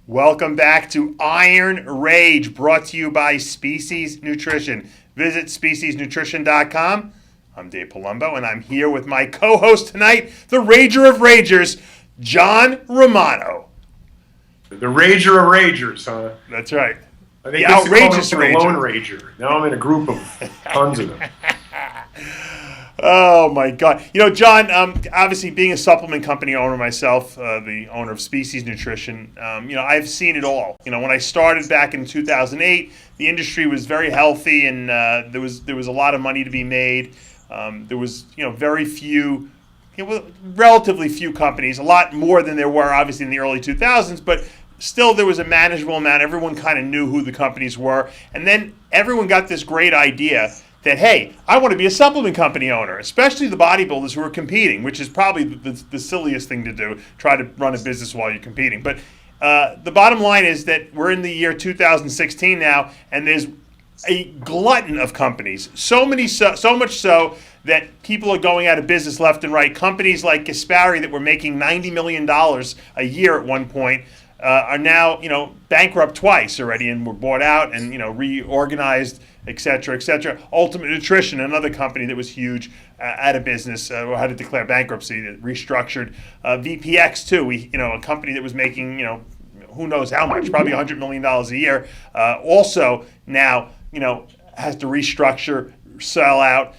Welcome back to Iron Rage, brought to you by Species Nutrition. Visit speciesnutrition.com. I'm Dave Palumbo, and I'm here with my co-host tonight, the Rager of Ragers, John Romano. The Rager of Ragers, huh? That's right. I think the outrageous Rager. The Lone Rager. Now I'm in a group of tons of them. Oh, my God. You know, John, obviously being a supplement company owner myself, the owner of Species Nutrition, I've seen it all. You know, when I started back in 2008, the industry was very healthy and there was a lot of money to be made. There was, very few, relatively few companies, a lot more than there were obviously in the early 2000s, but still there was a manageable amount. Everyone kind of knew who the companies were. And then everyone got this great idea that, hey, I want to be a supplement company owner, especially the bodybuilders who are competing, which is probably the silliest thing to do, try to run a business while you're competing. But the bottom line is that we're in the year 2016 now, and there's a glutton of companies, so much so that people are going out of business left and right. Companies like Gaspari that were making $90 million a year at one point are now, bankrupt twice already and were bought out and, reorganized, et cetera, et cetera. Ultimate Nutrition, another company that was huge, out of business, or had to declare bankruptcy, that restructured. VPX too, a company that was making, who knows how much, probably $100 million a year, also now, has to restructure, sell out,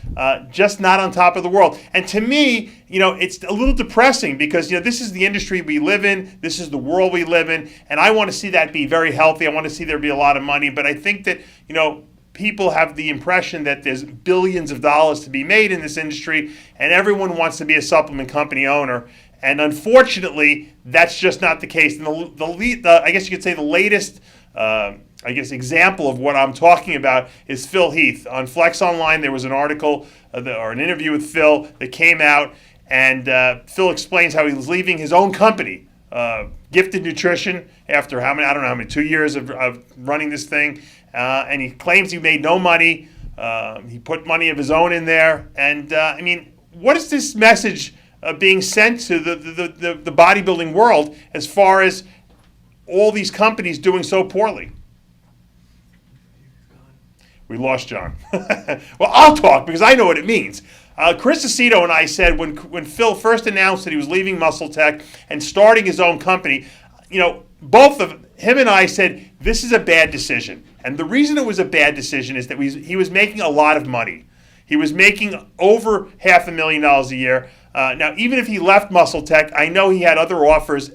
just not on top of the world. And to me, it's a little depressing because, this is the industry we live in, this is the world we live in, and I want to see that be very healthy. I want to see there be a lot of money, but I think that, people have the impression that there's billions of dollars to be made in this industry, and everyone wants to be a supplement company owner. And unfortunately, that's just not the case. And I guess you could say the latest example of what I'm talking about is Phil Heath. On Flex Online, there was an article or an interview with Phil that came out, and Phil explains how he was leaving his own company, Gifted Nutrition, after I don't know how many, 2 years of running this thing, and he claims he made no money. He put money of his own in there, and what is this message being sent to the bodybuilding world as far as all these companies doing so poorly? We lost John. Well, I'll talk because I know what it means. Chris Aceto and I said when Phil first announced that he was leaving Muscle Tech and starting his own company, both of him and I said this is a bad decision. And the reason it was a bad decision is that he was making a lot of money. He was making over $500,000 a year. Now, even if he left Muscle Tech, I know he had other offers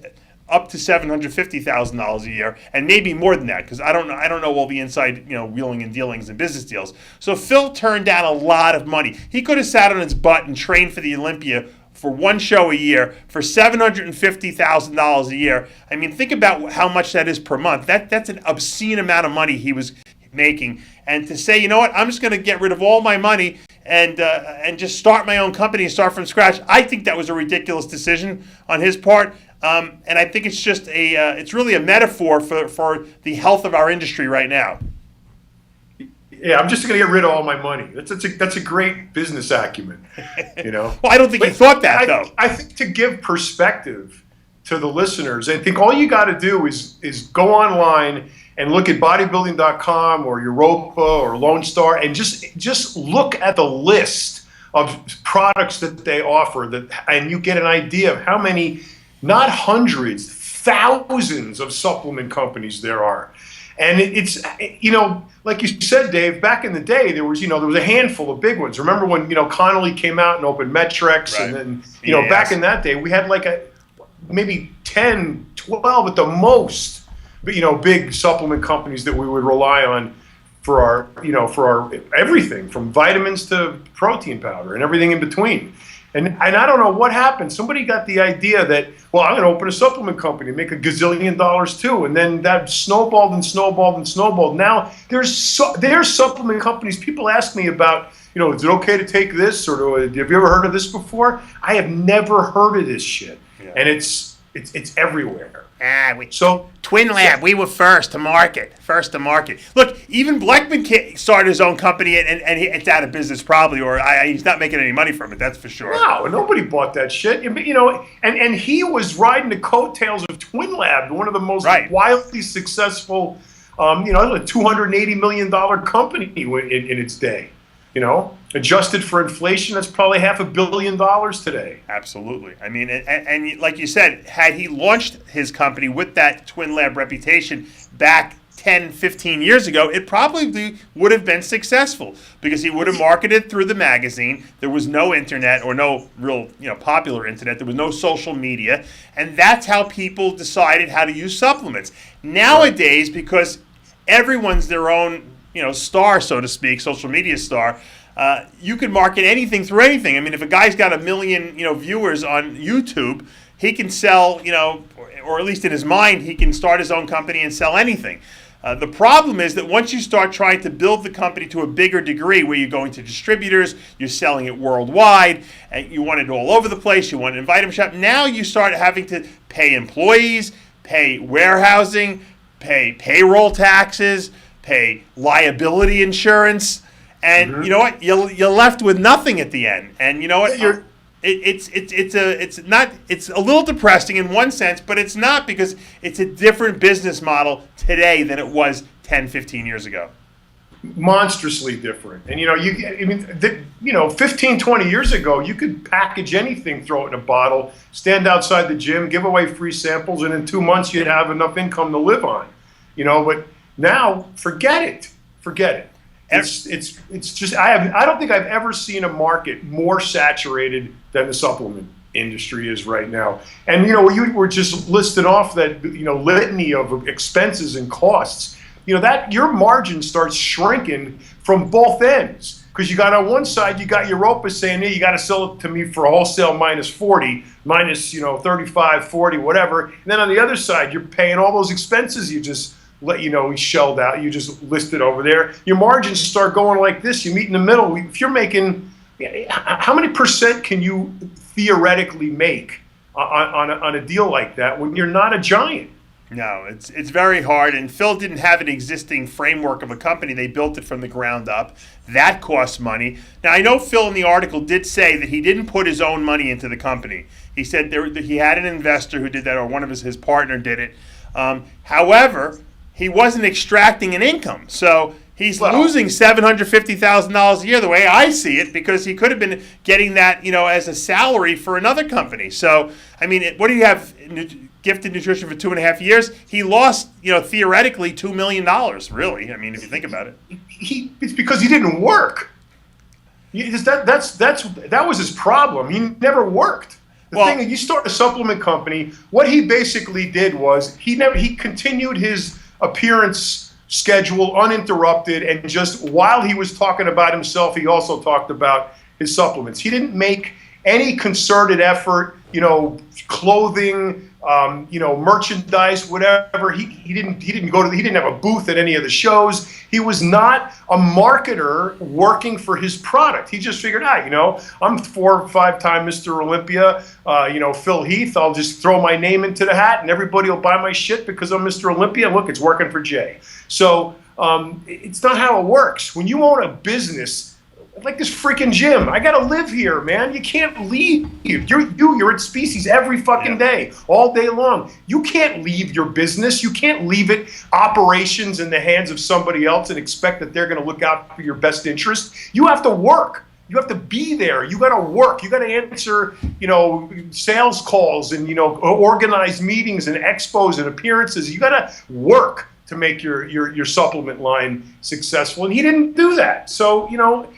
up to $750,000 a year, and maybe more than that, because I don't know all the inside, wheeling and dealings and business deals. So Phil turned down a lot of money. He could have sat on his butt and trained for the Olympia for one show a year for $750,000 a year. I mean, think about how much that is per month. That's an obscene amount of money he was making. And to say, I'm just going to get rid of all my money and just start my own company and start from scratch, I think that was a ridiculous decision on his part. And I think it's just it's really a metaphor for the health of our industry right now. Yeah, I'm just going to get rid of all my money. That's a great business acumen, Well, I don't think he thought that, though. I think to give perspective to the listeners, I think all you got to do is go online and look at bodybuilding.com or Europa or Lone Star and just look at the list of products that they offer, and you get an idea of how many, not hundreds, thousands of supplement companies there are. And it's, like you said, Dave, back in the day, there was a handful of big ones. Remember when, Connolly came out and opened Metrex, right. And then, back in that day, we had like maybe 10, 12 at the most, big supplement companies that we would rely on for our everything from vitamins to protein powder and everything in between. And I don't know what happened. Somebody got the idea that, well, I'm going to open a supplement company and make $1 gazillion too. And then that snowballed and snowballed and snowballed. Now there's supplement companies. People ask me about, is it okay to take this? Or have you ever heard of this before? I have never heard of this shit. Yeah. And it's It's everywhere. So Twin Lab, we were first to market. Look, even Bleckman started his own company, and it's out of business probably, or he's not making any money from it. That's for sure. No, nobody bought that shit. You know, and he was riding the coattails of Twin Lab, one of the most wildly successful, a $280 million company in its day. You know, adjusted for inflation, that's probably $500 million today. Absolutely. I mean, and like you said, had he launched his company with that Twin Lab reputation back 10, 15 years ago, it probably would have been successful because he would have marketed through the magazine. There was no internet or no real, popular internet. There was no social media. And that's how people decided how to use supplements. Nowadays, because everyone's their own star, so to speak, social media star, you can market anything through anything. I mean, if a guy's got 1 million, viewers on YouTube, he can sell, or at least in his mind, he can start his own company and sell anything. The problem is that once you start trying to build the company to a bigger degree, where you're going to distributors, you're selling it worldwide, and you want it all over the place, you want to invite them shop, now you start having to pay employees, pay warehousing, pay payroll taxes, pay liability insurance, and you know what? You're left with nothing at the end. And you know what? It's a little depressing in one sense, but it's not, because it's a different business model today than it was 10, 15 years ago. Monstrously different. And 15, 20 years ago, you could package anything, throw it in a bottle, stand outside the gym, give away free samples, and in 2 months you'd have enough income to live on. But now, forget it. It's just I don't think I've ever seen a market more saturated than the supplement industry is right now. And you were just listing off that litany of expenses and costs. That your margin starts shrinking from both ends, because you got on one side you got Europa saying, hey, you got to sell it to me for wholesale minus 40, minus 35, 40, whatever. And then on the other side you're paying all those expenses you just he shelled out, you just listed over there. Your margins start going like this. You meet in the middle. If you're making, how many percent can you theoretically make on a deal like that when you're not a giant? No, it's very hard. And Phil didn't have an existing framework of a company. They built it from the ground up. That costs money. Now, I know Phil in the article did say that he didn't put his own money into the company. He said that he had an investor who did that, or one of his partner did it. However, he wasn't extracting an income. So he's losing $750,000 a year, the way I see it, because he could have been getting that, as a salary for another company. So, I mean, what do you have? Gifted Nutrition for 2.5 years? He lost, theoretically $2 million, really. I mean, if you think about it. It's because he didn't work. That was his problem. He never worked. The thing is, you start a supplement company, what he basically did was he continued his appearance schedule uninterrupted, and just while he was talking about himself, he also talked about his supplements. He didn't make any concerted effort, clothing, merchandise, whatever. He didn't have a booth at any of the shows. He was not a marketer working for his product. He just figured out, I'm 4 or 5 time Mr. Olympia, Phil Heath. I'll just throw my name into the hat and everybody will buy my shit because I'm Mr. Olympia. Look, it's working for Jay. So it's not how it works. When you own a business like this freaking gym, I gotta live here, man. You can't leave. You're at Species every fucking day, all day long. You can't leave your business. You can't leave it operations in the hands of somebody else and expect that they're gonna look out for your best interest. You have to work. You have to be there. You got to work. You got to answer, sales calls and, organize meetings and expos and appearances. You got to work to make your supplement line successful. And he didn't do that. So,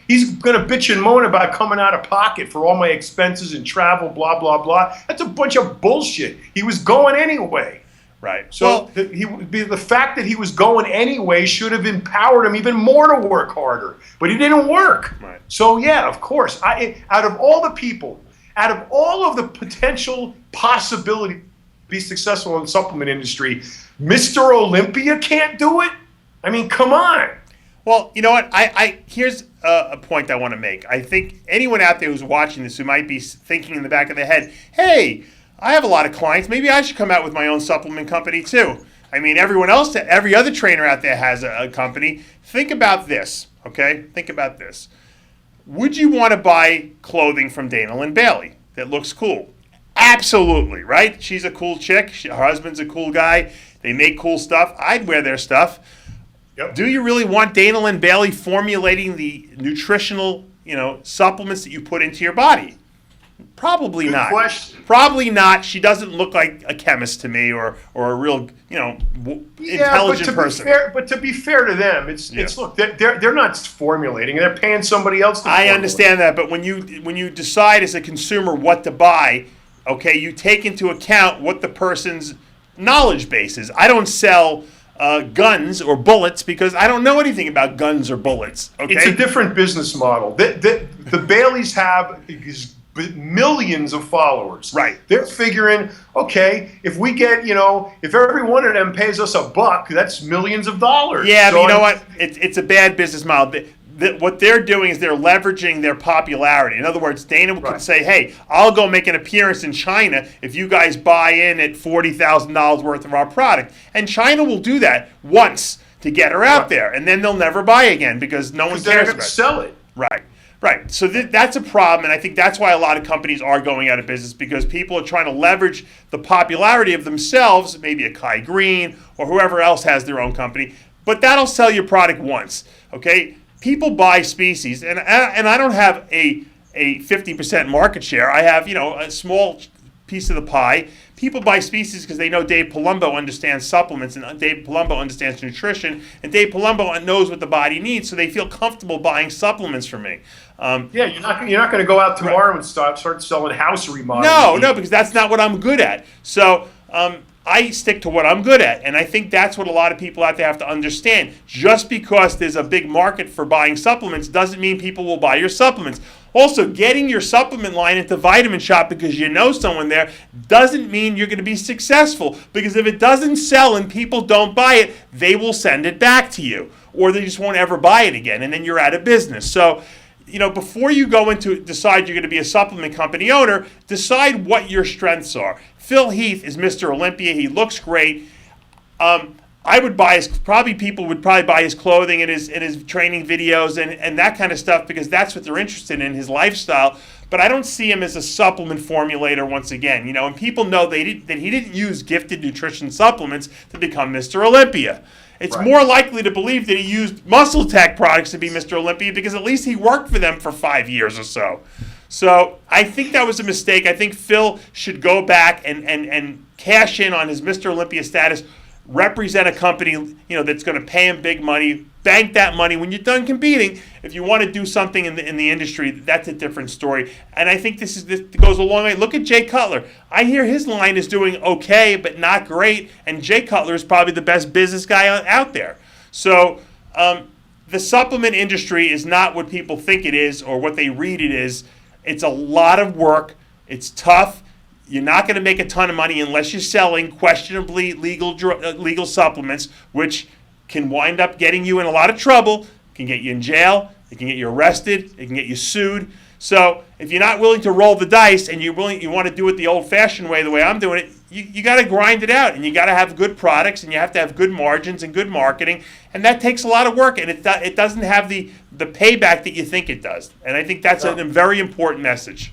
he's going to bitch and moan about coming out of pocket for all my expenses and travel, blah, blah, blah. That's a bunch of bullshit. He was going anyway. Right. So the fact that he was going anyway should have empowered him even more to work harder. But he didn't work. Right. So, yeah, of course, out of all of the potential possibility to be successful in the supplement industry, Mr. Olympia can't do it? I mean, come on. Well, you know what? Here's a point I want to make. I think anyone out there who's watching this who might be thinking in the back of their head, hey, I have a lot of clients. Maybe I should come out with my own supplement company too. I mean, everyone else, every other trainer out there has a company. Think about this, okay? Think about this. Would you want to buy clothing from Dana Lynn Bailey that looks cool? Absolutely, right? She's a cool chick. Her husband's a cool guy. They make cool stuff. I'd wear their stuff. Yep. Do you really want Dana Lynn Bailey formulating the nutritional, supplements that you put into your body? Probably Good not. question. Probably not. She doesn't look like a chemist to me, or a real, intelligent person. But to be fair to them, it's look, they're not formulating. They're paying somebody else to I formulate. understand that, but when you decide as a consumer what to buy, okay, you take into account what the person's knowledge base is. I don't sell guns or bullets because I don't know anything about guns or bullets. Okay, It's a different business model. The Baileys have millions of followers. Right. They're figuring, okay, if we get, if every one of them pays us $1, that's millions of dollars. Yeah, so but you know what? It's a bad business model. What they're doing is they're leveraging their popularity. In other words, Dana could say, hey, I'll go make an appearance in China if you guys buy in at $40,000 worth of our product. And China will do that once to get her out there. And then they'll never buy again because no one cares about it. Sell it. Right. So that's a problem, and I think that's why a lot of companies are going out of business, because people are trying to leverage the popularity of themselves, maybe a Kai Green or whoever else has their own company, but that'll sell your product once, okay? People buy Species, and I don't have a 50% market share. I have, a small piece of the pie. People buy Species because they know Dave Palumbo understands supplements, and Dave Palumbo understands nutrition, and Dave Palumbo knows what the body needs, so they feel comfortable buying supplements from me. You're not going to go out tomorrow and start selling house remodels. No, because that's not what I'm good at. So I stick to what I'm good at, and I think that's what a lot of people out there have to understand. Just because there's a big market for buying supplements doesn't mean people will buy your supplements. Also, getting your supplement line at the Vitamin Shop because you know someone there doesn't mean you're going to be successful, because if it doesn't sell and people don't buy it, they will send it back to you, or they just won't ever buy it again, and then you're out of business. So, before you go into decide you're going to be a supplement company owner, decide what your strengths are. Phil Heath is Mr. Olympia. He looks great. I would buy people would probably buy his clothing and his training videos and that kind of stuff, because that's what they're interested in, his lifestyle. But I don't see him as a supplement formulator once again. And people know that he didn't use gifted nutrition supplements to become Mr. Olympia. It's more likely to believe that he used Muscle Tech products to be Mr. Olympia, because at least he worked for them for 5 years or so. So I think that was a mistake. I think Phil should go back and cash in on his Mr. Olympia status, represent a company that's going to pay him big money, bank that money. When you're done competing, if you want to do something in the industry, that's a different story. And I think this goes a long way. Look at Jay Cutler. I hear his line is doing okay, but not great. And Jay Cutler is probably the best business guy out there. So the supplement industry is not what people think it is or what they read it is. It's a lot of work. It's tough. You're not going to make a ton of money unless you're selling questionably legal supplements, which can wind up getting you in a lot of trouble. It can get you in jail. It can get you arrested. It can get you sued. So if you're not willing to roll the dice and you want to do it the old-fashioned way, the way I'm doing it, you got to grind it out, and you got to have good products, and you have to have good margins and good marketing, and that takes a lot of work, and it doesn't have the payback that you think it does. And I think that's a very important message.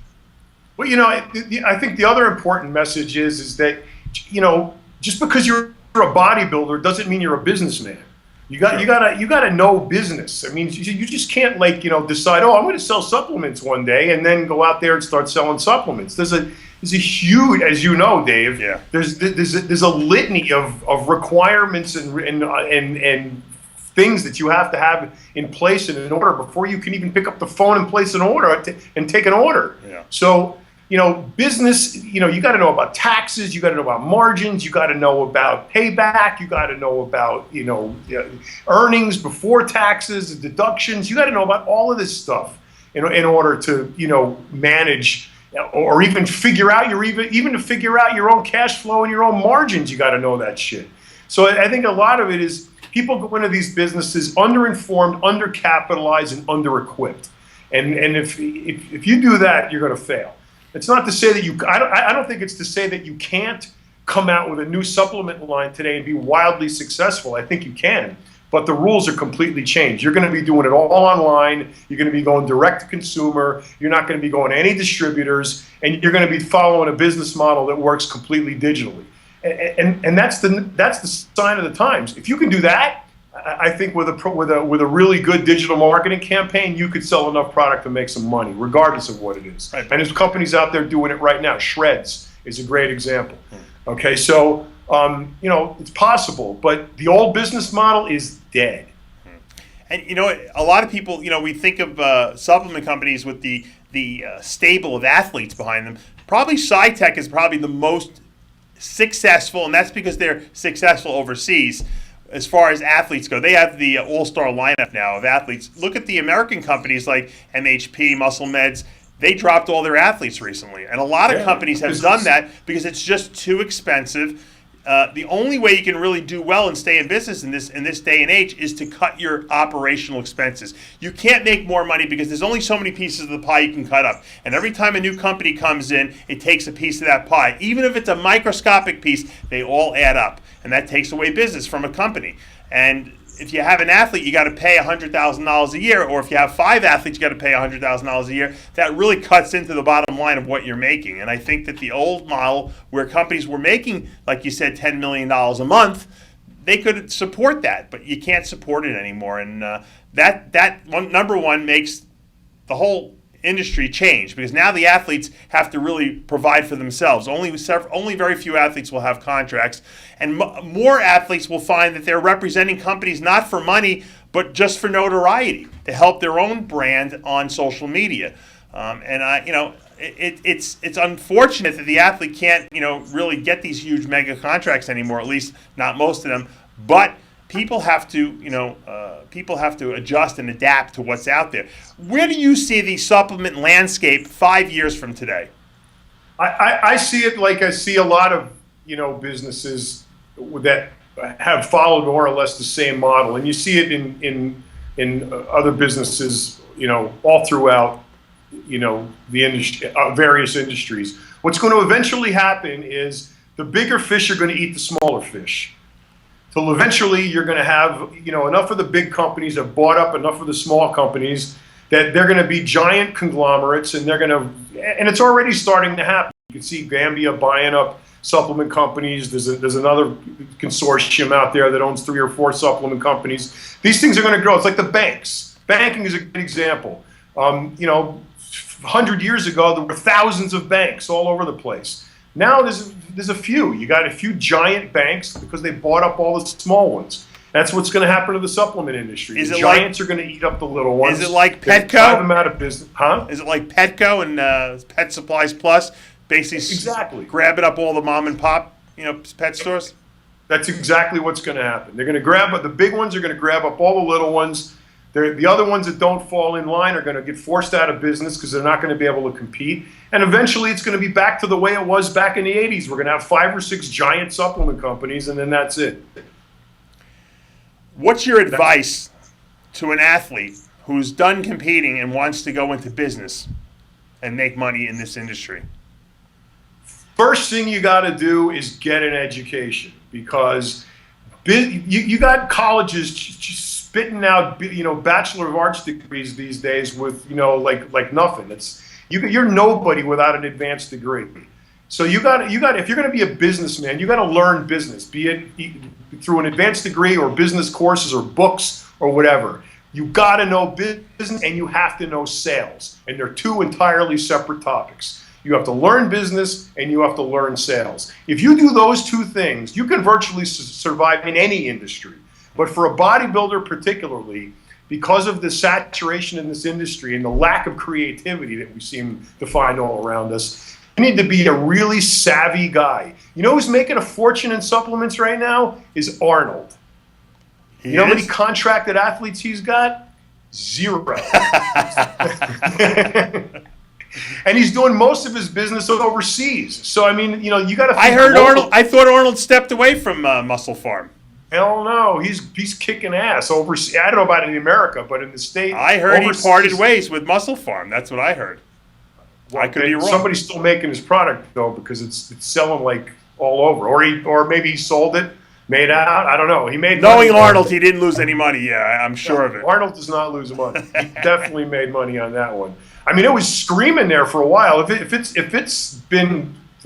Well, I think the other important message is that, just because you're a bodybuilder doesn't mean you're a businessman. You gotta know business. I mean, you just can't decide, I'm going to sell supplements one day and then go out there and start selling supplements. There's a huge, as you know, Dave. Yeah. There's a litany of requirements and things that you have to have in place and in order before you can even pick up the phone and place an order and take an order. Yeah. So, business, you got to know about taxes, you got to know about margins, you got to know about payback, you got to know about, earnings before taxes, deductions. You got to know about all of this stuff in order to, manage or even figure out even to figure out your own cash flow and your own margins. You got to know that shit. So I think a lot of it is people go into these businesses underinformed, undercapitalized, and underequipped. And if you do that, you're going to fail. It's not to say that I don't think it's to say that you can't come out with a new supplement line today and be wildly successful. I think you can, but the rules are completely changed. You're going to be doing it all online. You're going to be going direct to consumer. You're not going to be going to any distributors, and you're going to be following a business model that works completely digitally. And that's the sign of the times. If you can do that, I think with a really good digital marketing campaign, you could sell enough product to make some money, regardless of what it is. Right. And there's companies out there doing it right now. Shreds is a great example. Okay, so it's possible, but the old business model is dead. And a lot of people, we think of supplement companies with the stable of athletes behind them. Probably SciTech is probably the most successful, and that's because they're successful overseas. As far as athletes go, they have the all-star lineup now of athletes. Look at the American companies like MHP, Muscle Meds. They dropped all their athletes recently, and a lot of companies have done that because it's just too expensive. The only way you can really do well and stay in business in this day and age is to cut your operational expenses. You can't make more money because there's only so many pieces of the pie you can cut up. And every time a new company comes in, it takes a piece of that pie. Even if it's a microscopic piece, they all add up. And that takes away business from a company. And if you have an athlete, you got to pay $100,000 a year, or if you have 5 athletes, you got to pay $100,000 a year. That really cuts into the bottom line of what you're making. And I think that the old model, where companies were making, like you said, $10 million a month, they could support that, but you can't support it anymore. And that number one makes the whole industry change, because now the athletes have to really provide for themselves. Only very few athletes will have contracts, and more athletes will find that they're representing companies not for money, but just for notoriety, to help their own brand on social media. It's unfortunate that the athlete can't really get these huge mega contracts anymore. At least not most of them, but people have to adjust and adapt to what's out there. Where do you see the supplement landscape 5 years from today? I see it like I see a lot of businesses that have followed more or less the same model, and you see it in other businesses all throughout the industry, various industries. What's going to eventually happen is the bigger fish are going to eat the smaller fish. So eventually you're going to have, enough of the big companies have bought up enough of the small companies that they're going to be giant conglomerates, and and it's already starting to happen. You can see Gambia buying up supplement companies. There's another consortium out there that owns 3 or 4 supplement companies. These things are going to grow. It's like the banks. Banking is a good example. 100 years ago, there were thousands of banks all over the place. Now there's a few. You got a few giant banks because they bought up all the small ones. That's what's going to happen to the supplement industry. The giants are going to eat up the little ones. Is it like Petco? Drive them out of business, huh? Is it like Petco and Pet Supplies Plus, basically exactly grabbing up all the mom and pop, pet stores? That's exactly what's going to happen. They're going to grab the big ones are going to grab up all the little ones. The other ones that don't fall in line are going to get forced out of business because they're not going to be able to compete. And eventually it's going to be back to the way it was back in the 80s. We're going to have 5 or 6 giant supplement companies, and then that's it. What's your advice to an athlete who's done competing and wants to go into business and make money in this industry? First thing you got to do is get an education, because you got colleges spitting out Bachelor of Arts degrees these days with like nothing. You're nobody without an advanced degree. So you got if you're going to be a businessman, you got to learn business, be it through an advanced degree or business courses or books or whatever. You got to know business, and you have to know sales, and they're 2 entirely separate topics. You have to learn business and you have to learn sales. If you do those 2 things, you can virtually survive in any industry. But for a bodybuilder particularly, because of the saturation in this industry and the lack of creativity that we seem to find all around us, you need to be a really savvy guy. You know who's making a fortune in supplements right now? Is Arnold. You know how many contracted athletes he's got? 0. And he's doing most of his business overseas. So I mean, you got to. I thought Arnold stepped away from Muscle Farm. Hell no, he's kicking ass overseas. I don't know about in America, but in the States, I heard overseas, he parted ways with Muscle Farm. That's what I heard. I could be wrong. Somebody's still making his product though, because it's selling like all over. Or maybe he sold it, made out. I don't know. He made Knowing money. Arnold, he didn't lose any money. Yeah, I'm sure of it. Arnold does not lose money. He definitely made money on that one. I mean, it was screaming there for a while. If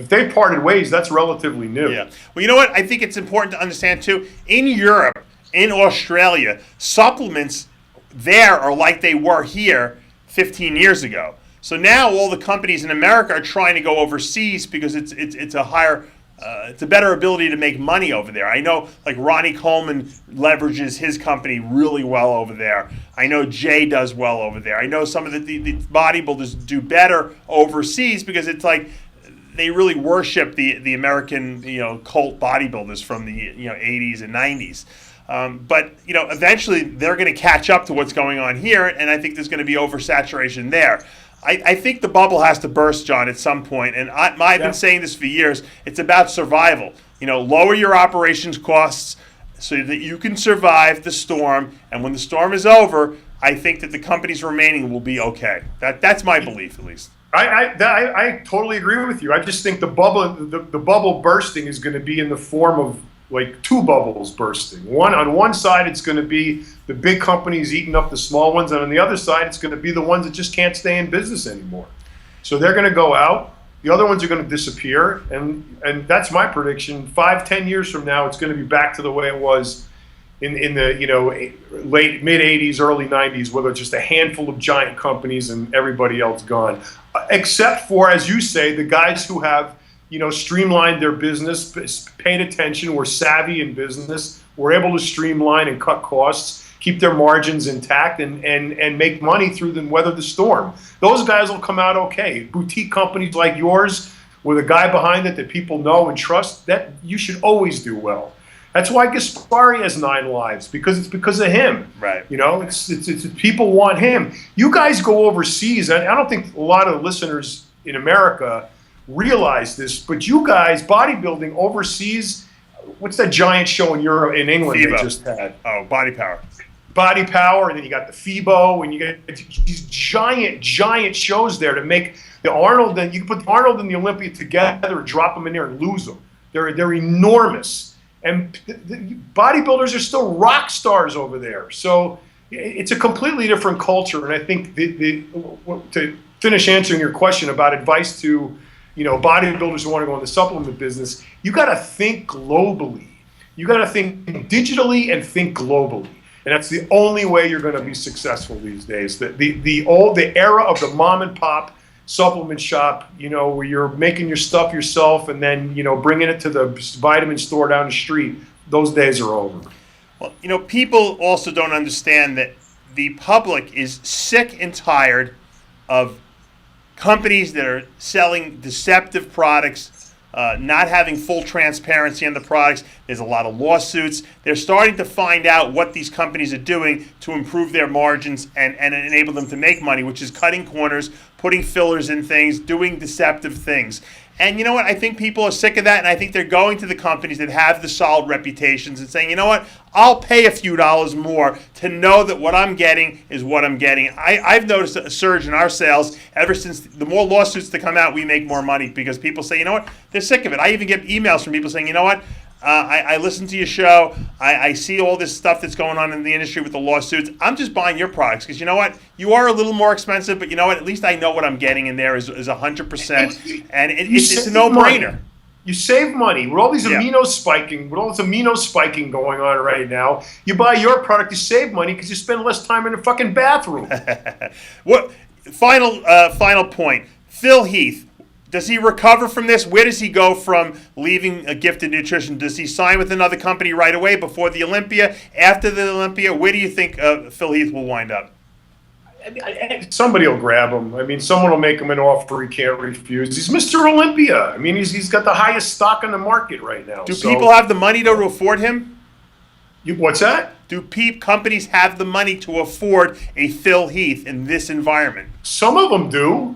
they parted ways, that's relatively new. Yeah. Well, you know what? I think it's important to understand too. In Europe, in Australia, supplements there are like they were here 15 years ago. So now all the companies in America are trying to go overseas because it's a higher, it's a better ability to make money over there. I know like Ronnie Coleman leverages his company really well over there. I know Jay does well over there. I know some of the bodybuilders do better overseas because it's like they really worship the American cult bodybuilders from the 80s and 90s. But eventually they're going to catch up to what's going on here, and I think there's going to be oversaturation there. I think the bubble has to burst, John, at some point, and I've been saying this for years. It's about survival. Lower your operations costs so that you can survive the storm, and when the storm is over, I think that the companies remaining will be okay. That's my belief, at least. I totally agree with you. I just think the bubble bursting is going to be in the form of like two bubbles bursting. On one side, it's going to be the big companies eating up the small ones, and on the other side, it's going to be the ones that just can't stay in business anymore. So they're going to go out. The other ones are going to disappear, and that's my prediction. 5-10 years from now, it's going to be back to the way it was in the late mid 80s, early 90s, where there's just a handful of giant companies and everybody else gone, except for, as you say, the guys who have streamlined their business, paid attention, were savvy in business, were able to streamline and cut costs, keep their margins intact, and make money through them, weather the storm. Those guys will come out okay. Boutique companies like yours, with a guy behind it that people know and trust, that you should always do well. That's why Gaspari has 9 lives, because it's because of him. Right. It's people want him. You guys go overseas, and I don't think a lot of listeners in America realize this, but you guys, bodybuilding overseas, what's that giant show in England FIBO. they just had? Oh, Body Power. Body Power, and then you got the FIBO, and you get these giant shows there to make the Arnold, and you can put Arnold and the Olympia together and drop them in there and lose them. They're enormous. And the bodybuilders are still rock stars over there. So it's a completely different culture. And I think to finish answering your question about advice to bodybuilders who want to go in the supplement business, you got to think globally. You got to think digitally and think globally. And that's the only way you're going to be successful these days. The era of the mom and pop supplement shop, where you're making your stuff yourself and then, bringing it to the vitamin store down the street, those days are over. Well, people also don't understand that the public is sick and tired of companies that are selling deceptive products, not having full transparency on the products. There's a lot of lawsuits. They're starting to find out what these companies are doing to improve their margins and enable them to make money, which is cutting corners, putting fillers in things, doing deceptive things. And you know what? I think people are sick of that, and I think they're going to the companies that have the solid reputations and saying, you know what? I'll pay a few dollars more to know that what I'm getting is what I'm getting. I've noticed a surge in our sales ever since. The more lawsuits that come out, we make more money because people say, you know what? They're sick of it. I even get emails from people saying, you know what? I listen to your show. I see all this stuff that's going on in the industry with the lawsuits. I'm just buying your products because you know what? You are a little more expensive, but you know what? At least I know what I'm getting in there is 100%, and it's a no-brainer. You save money with all these amino spiking, going on right now. You buy your product, you save money because you spend less time in the fucking bathroom. What? Final point. Phil Heath. Does he recover from this? Where does he go from leaving a Gifted Nutrition? Does he sign with another company right away before the Olympia? After the Olympia? Where do you think Phil Heath will wind up? Somebody will grab him. I mean, someone will make him an offer he can't refuse. He's Mr. Olympia. I mean, he's got the highest stock in the market right now. Do people have the money to afford him? What's that? Do companies have the money to afford a Phil Heath in this environment? Some of them do,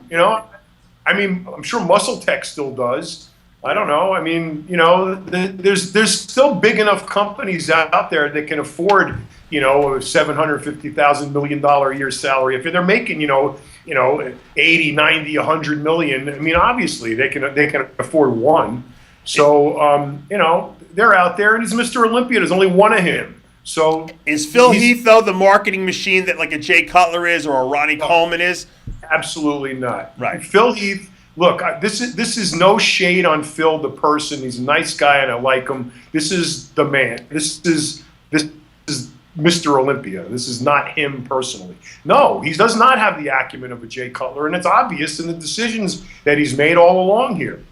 I mean, I'm sure Muscle Tech still does. I don't know. I mean, there's still big enough companies out there that can afford, a $750,000 million a year salary. If they're making, 80, 90, 100 million, I mean, obviously they can afford one. So, they're out there, and he's Mr. Olympia. There's only one of him. So is Phil Heath, though, the marketing machine that like a Jay Cutler is or a Ronnie Coleman is? Absolutely not. Right. Phil Heath. Look, this is no shade on Phil the person. He's a nice guy and I like him. This is the man. This is Mr. Olympia. This is not him personally. No, he does not have the acumen of a Jay Cutler, and it's obvious in the decisions that he's made all along here.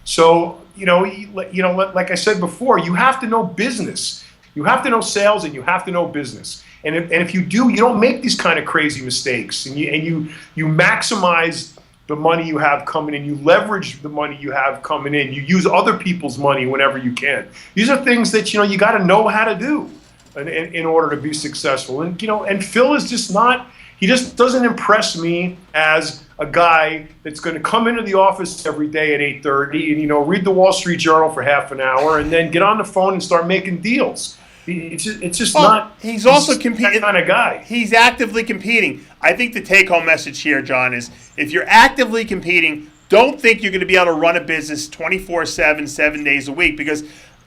So, like I said before, you have to know business. You have to know sales, and you have to know business. And if you do, you don't make these kind of crazy mistakes, and you maximize the money you have coming in. You leverage the money you have coming in. You use other people's money whenever you can. These are things that you got to know how to do in order to be successful. And Phil is just not. He just doesn't impress me as a guy that's going to come into the office every day at 8:30 and read the Wall Street Journal for half an hour and then get on the phone and start making deals. It's just not. He's also competing. That kind of guy. He's actively competing. I think the take-home message here, John, is if you're actively competing, don't think you're going to be able to run a business 24/7, 7 days a week, because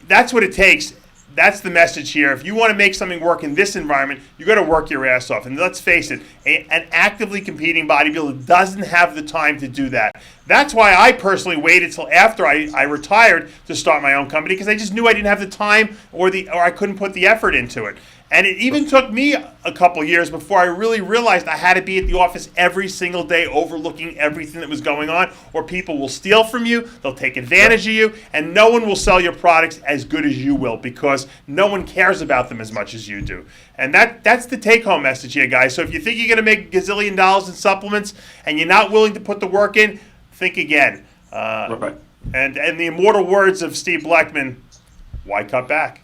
that's what it takes. That's the message here. If you want to make something work in this environment, you got to work your ass off. And let's face it, an actively competing bodybuilder doesn't have the time to do that. That's why I personally waited till after I retired to start my own company, because I just knew I didn't have the time or I couldn't put the effort into it. And it even took me a couple years before I really realized I had to be at the office every single day overlooking everything that was going on, or people will steal from you, they'll take advantage of you, and no one will sell your products as good as you will because no one cares about them as much as you do. And that's the take-home message here, guys. So if you think you're going to make $1 gazillion in supplements and you're not willing to put the work in, think again. Right. And the immortal words of Steve Blackman, why cut back?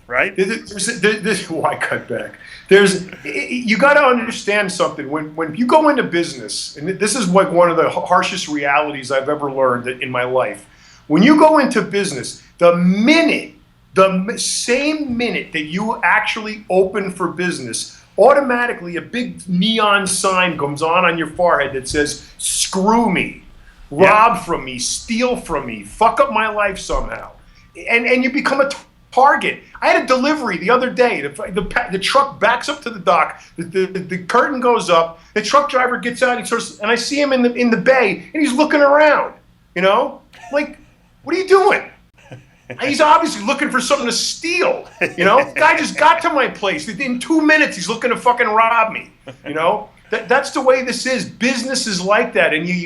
Right? Why cut back? You got to understand something. When you go into business, and this is like one of the harshest realities I've ever learned in my life. When you go into business, the same minute that you actually open for business, automatically a big neon sign comes on your forehead that says, "Screw me, rob from me, steal from me, fuck up my life somehow," and you become a target. I had a delivery the other day. The truck backs up to the dock. The curtain goes up. The truck driver gets out. And I see him in the bay, and he's looking around. Like, what are you doing? He's obviously looking for something to steal. The guy just got to my place. In 2 minutes, he's looking to fucking rob me. That's the way this is. Business is like that, and you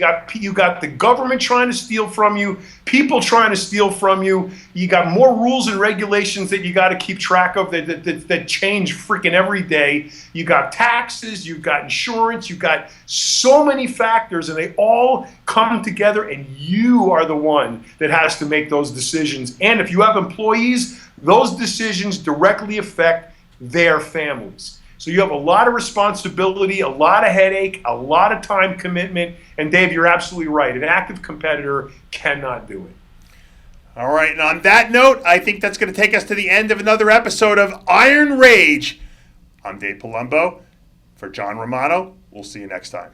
got the government trying to steal from you, people trying to steal from you. You got more rules and regulations that you got to keep track of that change freaking every day. You got taxes, you got insurance, you got so many factors, and they all come together, and you are the one that has to make those decisions. And if you have employees, those decisions directly affect their families. So you have a lot of responsibility, a lot of headache, a lot of time commitment. And Dave, you're absolutely right. An active competitor cannot do it. All right. And on that note, I think that's going to take us to the end of another episode of Iron Rage. I'm Dave Palumbo. For John Romano, we'll see you next time.